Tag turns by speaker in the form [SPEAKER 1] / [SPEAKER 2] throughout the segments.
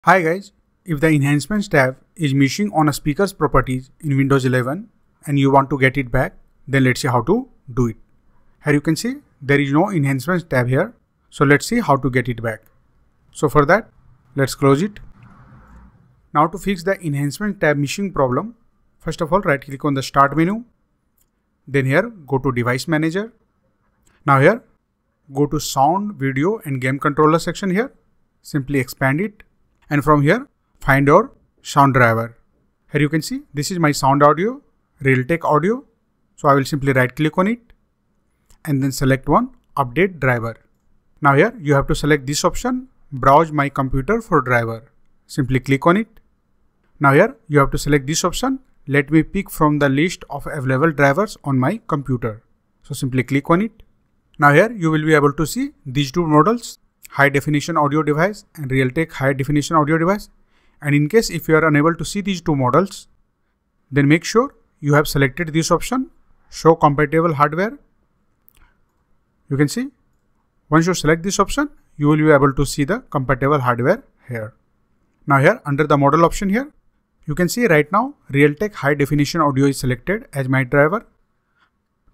[SPEAKER 1] Hi guys, if the Enhancements tab is missing on a speaker's properties in Windows 11 and you want to get it back, then let's see how to do it. Here you can see there is no Enhancements tab here. So let's see how to get it back. So for that, let's close it. Now to fix the Enhancement tab missing problem, first of all right click on the Start menu. Then here go to Device Manager. Now here go to Sound, Video and Game Controller section here. Simply expand it. And from here, find your sound driver. Here you can see, this is my sound audio, Realtek audio. So I will simply right click on it and then select one, update driver. Now here you have to select this option, browse my computer for driver. Simply click on it. Now here you have to select this option, let me pick from the list of available drivers on my computer. So simply click on it. Now here you will be able to see these two models, high definition audio device and Realtek high definition audio device. And in case if you are unable to see these two models, then make sure you have selected this option, show compatible hardware. You can see once you select this option, you will be able to see the compatible hardware here. Now here under the model option here, you can see right now Realtek high definition audio is selected as my driver.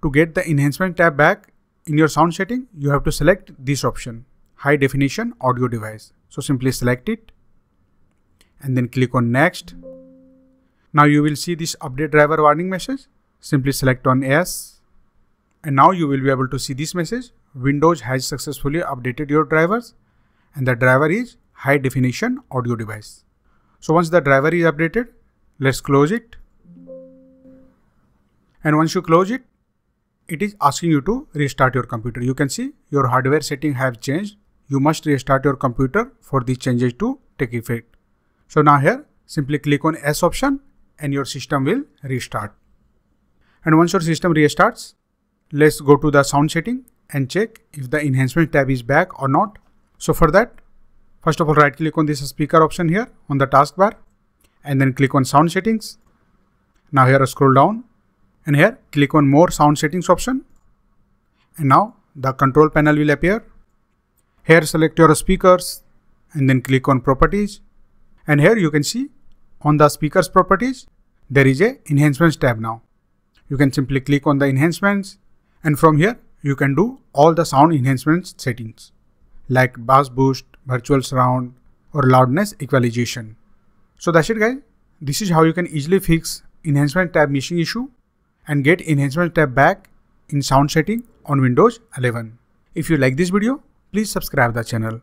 [SPEAKER 1] To get the enhancement tab back in your sound setting, you have to select this option, high definition audio device. So simply select it and then click on next. Now you will see this update driver warning message. Simply select on yes. And now you will be able to see this message. Windows has successfully updated your drivers and the driver is high definition audio device. So once the driver is updated, let's close it. And once you close it, it is asking you to restart your computer. You can see your hardware setting have changed. You must restart your computer for these changes to take effect. So now here simply click on S option and your system will restart. And once your system restarts, let's go to the sound setting and check if the enhancement tab is back or not. So for that, first of all right click on this speaker option here on the taskbar and then click on sound settings. Now here scroll down and here click on more sound settings option. And now the control panel will appear. Here select your speakers and then click on properties. And here you can see on the speakers properties, there is a enhancements tab now. You can simply click on the enhancements and from here you can do all the sound enhancements settings like bass boost, virtual surround or loudness equalization. So that's it guys. This is how you can easily fix enhancement tab missing issue and get enhancement tab back in sound setting on Windows 11. If you like this video, please subscribe the channel.